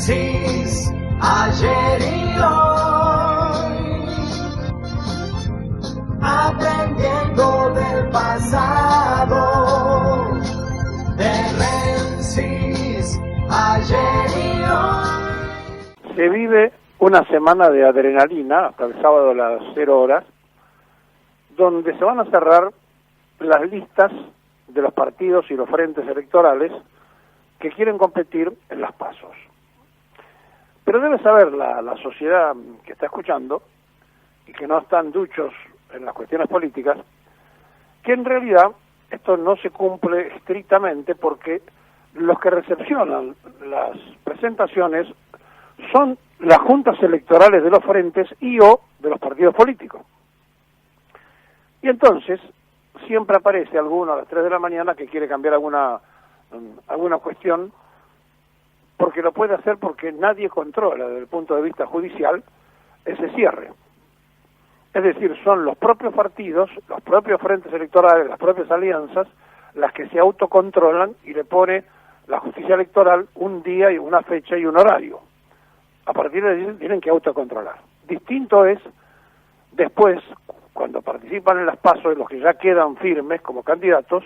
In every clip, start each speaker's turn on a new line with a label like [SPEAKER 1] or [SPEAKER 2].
[SPEAKER 1] Génesis, ayer y hoy, aprendiendo del pasado. Génesis, ayer y hoy.
[SPEAKER 2] Se vive una semana de adrenalina hasta el sábado a las 0 horas, donde se van a cerrar las listas de los partidos y los frentes electorales que quieren competir en las PASO. Pero debe saber la sociedad que está escuchando y que no están duchos en las cuestiones políticas, que en realidad esto no se cumple estrictamente, porque los que recepcionan las presentaciones son las juntas electorales de los frentes y o de los partidos políticos. Y entonces siempre aparece alguno a las 3 de la mañana que quiere cambiar alguna cuestión, porque lo puede hacer porque nadie controla desde el punto de vista judicial ese cierre. Es decir, son los propios partidos, los propios frentes electorales, las propias alianzas, las que se autocontrolan y le pone la justicia electoral un día y una fecha y un horario. A partir de ahí tienen que autocontrolar. Distinto es después, cuando participan en las PASO, los que ya quedan firmes como candidatos,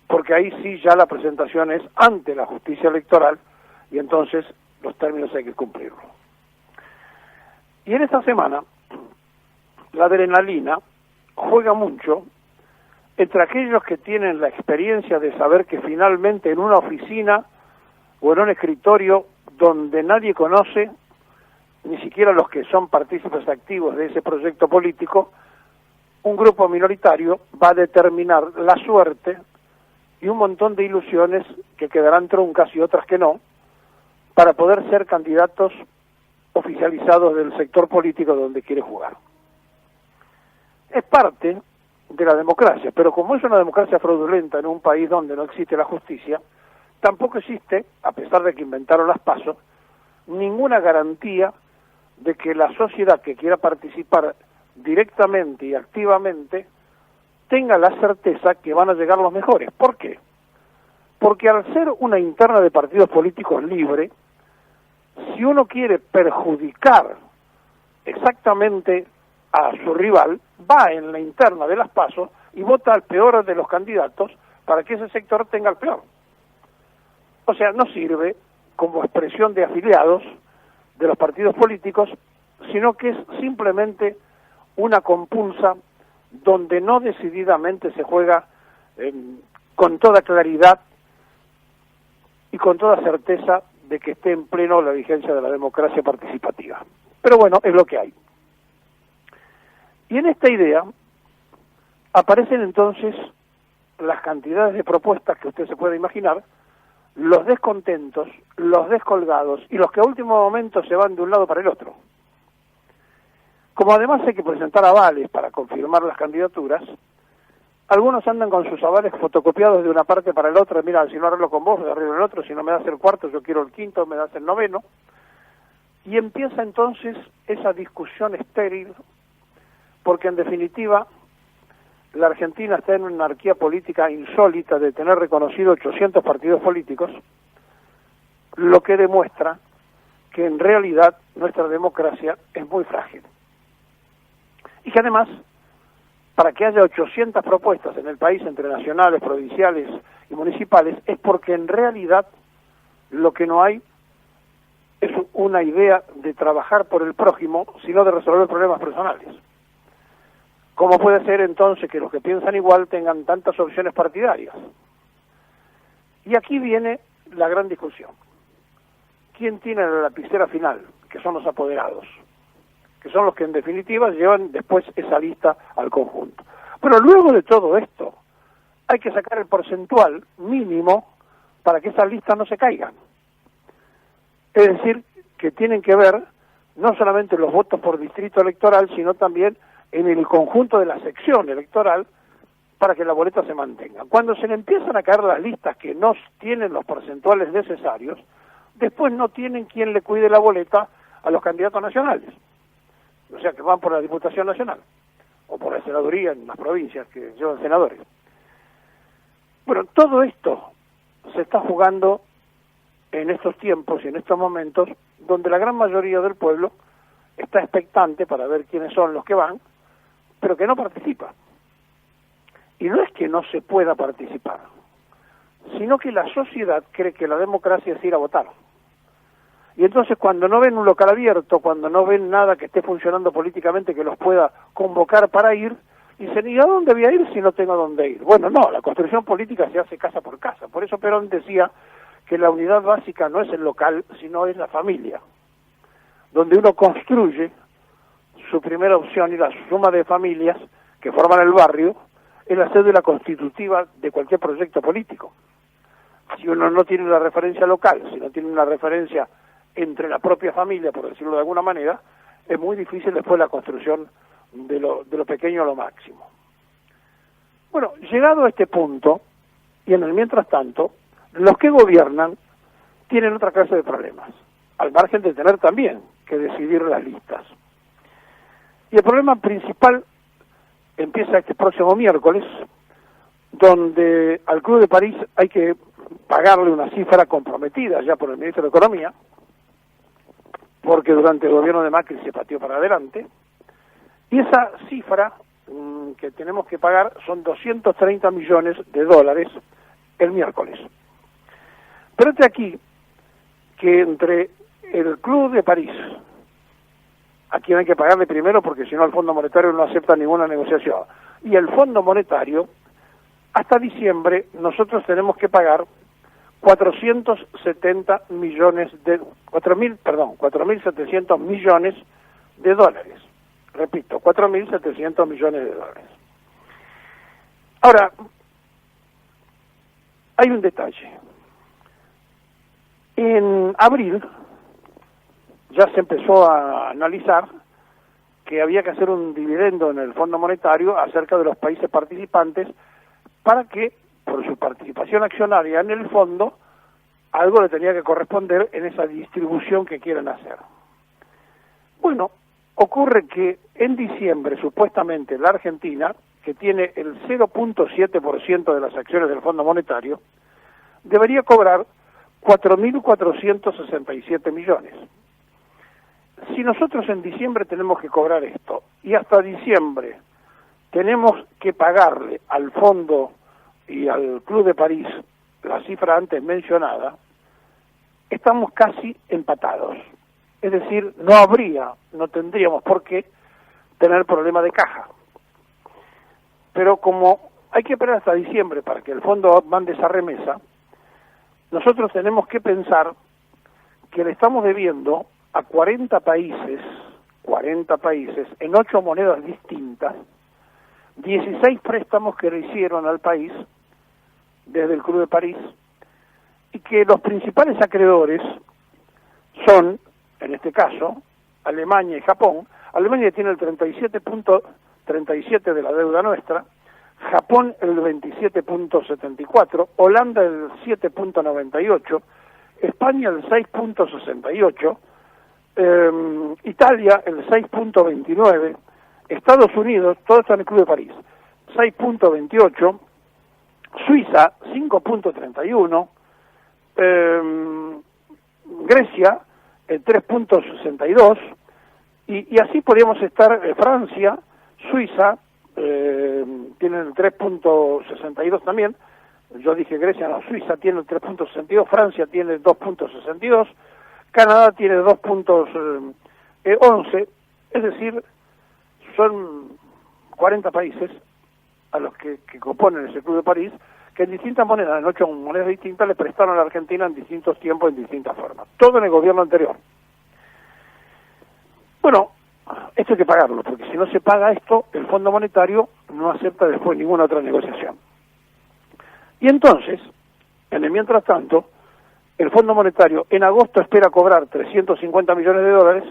[SPEAKER 2] porque ahí sí ya la presentación es ante la justicia electoral y entonces los términos hay que cumplirlos. Y en esta semana la adrenalina juega mucho entre aquellos que tienen la experiencia de saber que finalmente en una oficina o en un escritorio donde nadie conoce, ni siquiera los que son partícipes activos de ese proyecto político, un grupo minoritario va a determinar la suerte y un montón de ilusiones que quedarán truncas y otras que no, para poder ser candidatos oficializados del sector político donde quiere jugar. Es parte de la democracia, pero como es una democracia fraudulenta en un país donde no existe la justicia, tampoco existe, a pesar de que inventaron las PASO, ninguna garantía de que la sociedad que quiera participar directamente y activamente tenga la certeza que van a llegar los mejores. ¿Por qué? Porque al ser una interna de partidos políticos libre, si uno quiere perjudicar exactamente a su rival, va en la interna de las PASO y vota al peor de los candidatos para que ese sector tenga el peor. O sea, no sirve como expresión de afiliados de los partidos políticos, sino que es simplemente una compulsa donde no decididamente se juega con toda claridad y con toda certeza de que esté en pleno la vigencia de la democracia participativa. Pero bueno, es lo que hay. Y en esta idea aparecen entonces las cantidades de propuestas que usted se puede imaginar, los descontentos, los descolgados y los que a último momento se van de un lado para el otro. Como además hay que presentar avales para confirmar las candidaturas, algunos andan con sus avales fotocopiados de una parte para el otro. Mira, si no arreglo con vos, arreglo el otro, si no me das el cuarto, yo quiero el quinto, me das el noveno. Y empieza entonces esa discusión estéril, porque en definitiva la Argentina está en una anarquía política insólita de tener reconocido 800 partidos políticos, lo que demuestra que en realidad nuestra democracia es muy frágil. Y que además, para que haya 800 propuestas en el país entre nacionales, provinciales y municipales, es porque en realidad lo que no hay es una idea de trabajar por el prójimo, sino de resolver problemas personales. ¿Cómo puede ser entonces que los que piensan igual tengan tantas opciones partidarias? Y aquí viene la gran discusión. ¿Quién tiene la lapicera final? Que son los apoderados, que son los que en definitiva llevan después esa lista al conjunto. Pero luego de todo esto, hay que sacar el porcentual mínimo para que esas listas no se caigan. Es decir, que tienen que ver no solamente los votos por distrito electoral, sino también en el conjunto de la sección electoral para que la boleta se mantenga. Cuando se le empiezan a caer las listas que no tienen los porcentuales necesarios, después no tienen quien le cuide la boleta a los candidatos nacionales. O sea, que van por la Diputación Nacional o por la senaduría en las provincias que llevan senadores. Bueno, todo esto se está jugando en estos tiempos y en estos momentos donde la gran mayoría del pueblo está expectante para ver quiénes son los que van, pero que no participa. Y no es que no se pueda participar, sino que la sociedad cree que la democracia es ir a votar. Y entonces cuando no ven un local abierto, cuando no ven nada que esté funcionando políticamente que los pueda convocar para ir, dicen, ¿y a dónde voy a ir si no tengo dónde ir? Bueno, no, la construcción política se hace casa por casa. Por eso Perón decía que la unidad básica no es el local, sino es la familia, donde uno construye su primera opción y la suma de familias que forman el barrio es la cédula constitutiva de cualquier proyecto político. Si uno no tiene una referencia local, si no tiene una referencia entre la propia familia, por decirlo de alguna manera, es muy difícil después la construcción de lo pequeño a lo máximo. Bueno, llegado a este punto, y en el mientras tanto, los que gobiernan tienen otra clase de problemas, al margen de tener también que decidir las listas. Y el problema principal empieza este próximo miércoles, donde al Club de París hay que pagarle una cifra comprometida ya por el ministro de Economía, porque durante el gobierno de Macri se pateó para adelante, y esa cifra que tenemos que pagar son 230 millones de dólares el miércoles. Pero este aquí que entre el Club de París, a quien hay que pagarle primero porque si no el Fondo Monetario no acepta ninguna negociación, y el Fondo Monetario, hasta diciembre nosotros tenemos que pagar 4.700 millones de dólares. Repito, 4.700 millones de dólares. Ahora, hay un detalle. En abril ya se empezó a analizar que había que hacer un dividendo en el Fondo Monetario acerca de los países participantes para que, por su participación accionaria en el fondo, algo le tenía que corresponder en esa distribución que quieren hacer. Bueno, ocurre que en diciembre, supuestamente, la Argentina, que tiene el 0.7% de las acciones del Fondo Monetario, debería cobrar 4.467 millones. Si nosotros en diciembre tenemos que cobrar esto, y hasta diciembre tenemos que pagarle al Fondo y al Club de París la cifra antes mencionada, estamos casi empatados. Es decir, no tendríamos por qué tener problema de caja. Pero como hay que esperar hasta diciembre para que el fondo mande esa remesa, nosotros tenemos que pensar que le estamos debiendo a 40 países en 8 monedas distintas, 16 préstamos que le hicieron al país desde el Club de París, y que los principales acreedores son, en este caso, Alemania y Japón. Alemania tiene el 37.37 de la deuda nuestra, Japón el 27.74, Holanda el 7.98, España el 6.68, Italia el 6.29, Estados Unidos, todo está en el Club de París, 6.28, Suiza 5.31, Grecia el 3.62, y así podríamos estar. Francia, Suiza tienen el 3.62 también. Yo dije Grecia, no, Suiza tiene el 3.62, Francia tiene el 2.62, Canadá tiene 2.11, es decir, son 40 países a los que componen ese Club de París, que en distintas monedas, en 8 monedas distintas, le prestaron a la Argentina en distintos tiempos, en distintas formas. Todo en el gobierno anterior. Bueno, esto hay que pagarlo, porque si no se paga esto, el Fondo Monetario no acepta después ninguna otra negociación. Y entonces, en el mientras tanto, el Fondo Monetario en agosto espera cobrar 350 millones de dólares,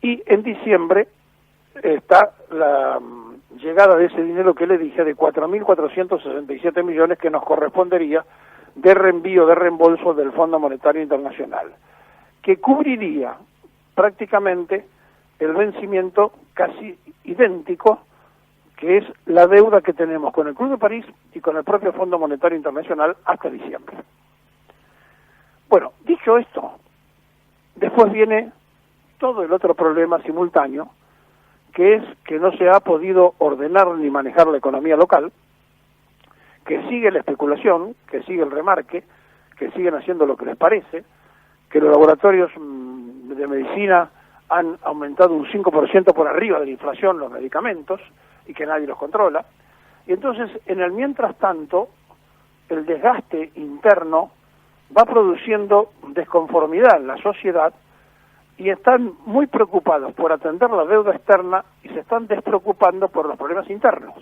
[SPEAKER 2] y en diciembre está la llegada de ese dinero que le dije, de 4.467 millones, que nos correspondería de reenvío, de reembolso del Fondo Monetario Internacional, que cubriría prácticamente el vencimiento casi idéntico, que es la deuda que tenemos con el Club de París y con el propio Fondo Monetario Internacional hasta diciembre. Bueno, Dicho esto, después viene todo el otro problema simultáneo, que es que no se ha podido ordenar ni manejar la economía local, que sigue la especulación, que sigue el remarque, que siguen haciendo lo que les parece, que los laboratorios de medicina han aumentado un 5% por arriba de la inflación los medicamentos y que nadie los controla. Y entonces, en el mientras tanto, el desgaste interno va produciendo desconformidad en la sociedad y están muy preocupados por atender la deuda externa y se están despreocupando por los problemas internos.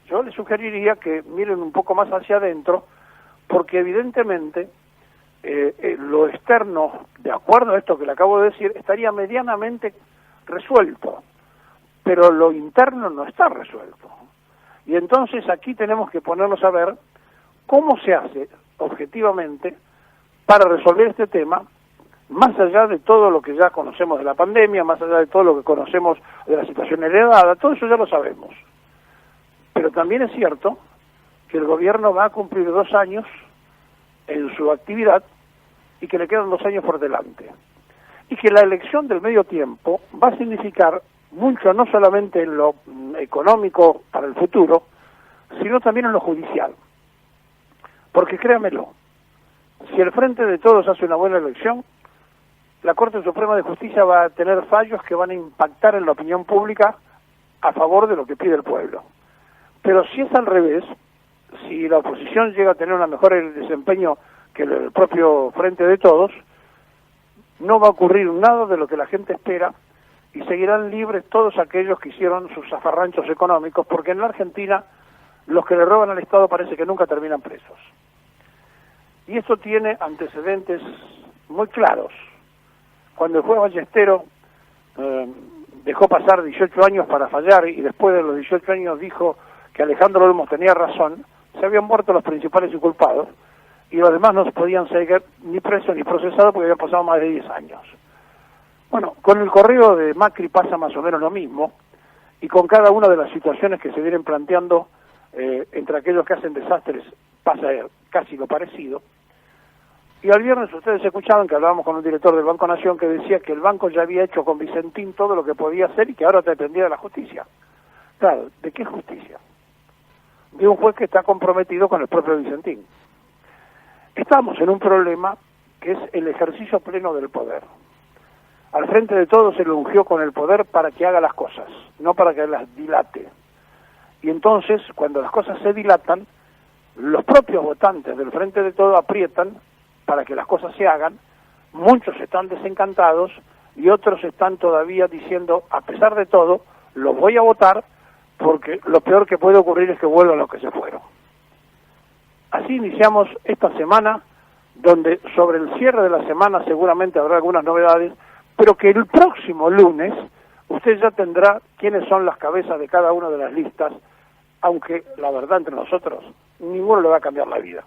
[SPEAKER 2] Yo les sugeriría que miren un poco más hacia adentro, porque evidentemente lo externo, de acuerdo a esto que le acabo de decir, estaría medianamente resuelto, pero lo interno no está resuelto. Y entonces aquí tenemos que ponernos a ver cómo se hace objetivamente para resolver este tema, más allá de todo lo que ya conocemos de la pandemia, más allá de todo lo que conocemos de la situación heredada, todo eso ya lo sabemos. Pero también es cierto que el gobierno va a cumplir 2 años en su actividad y que le quedan 2 años por delante. Y que la elección del medio tiempo va a significar mucho, no solamente en lo económico para el futuro, sino también en lo judicial. Porque créamelo, si el Frente de Todos hace una buena elección, la Corte Suprema de Justicia va a tener fallos que van a impactar en la opinión pública a favor de lo que pide el pueblo. Pero si es al revés, si la oposición llega a tener un mejor desempeño que el propio Frente de Todos, no va a ocurrir nada de lo que la gente espera y seguirán libres todos aquellos que hicieron sus zafarranchos económicos, porque en la Argentina los que le roban al Estado parece que nunca terminan presos. Y esto tiene antecedentes muy claros. Cuando el juez Ballestero dejó pasar 18 años para fallar y después de los 18 años dijo que Alejandro Olmos tenía razón, se habían muerto los principales inculpados y los demás no se podían seguir ni presos ni procesados porque habían pasado más de 10 años. Bueno, con el correo de Macri pasa más o menos lo mismo y con cada una de las situaciones que se vienen planteando entre aquellos que hacen desastres pasa casi lo parecido. Y al viernes ustedes escuchaban que hablábamos con un director del Banco Nación que decía que el banco ya había hecho con Vicentín todo lo que podía hacer y que ahora dependía de la justicia. Claro, ¿de qué justicia? De un juez que está comprometido con el propio Vicentín. Estamos en un problema que es el ejercicio pleno del poder. Al Frente de Todos se le ungió con el poder para que haga las cosas, no para que las dilate. Y entonces, cuando las cosas se dilatan, los propios votantes del Frente de Todos aprietan para que las cosas se hagan, muchos están desencantados y otros están todavía diciendo, a pesar de todo, los voy a votar porque lo peor que puede ocurrir es que vuelvan los que se fueron. Así iniciamos esta semana, donde sobre el cierre de la semana seguramente habrá algunas novedades, pero que el próximo lunes usted ya tendrá quiénes son las cabezas de cada una de las listas, aunque la verdad entre nosotros, ninguno le va a cambiar la vida.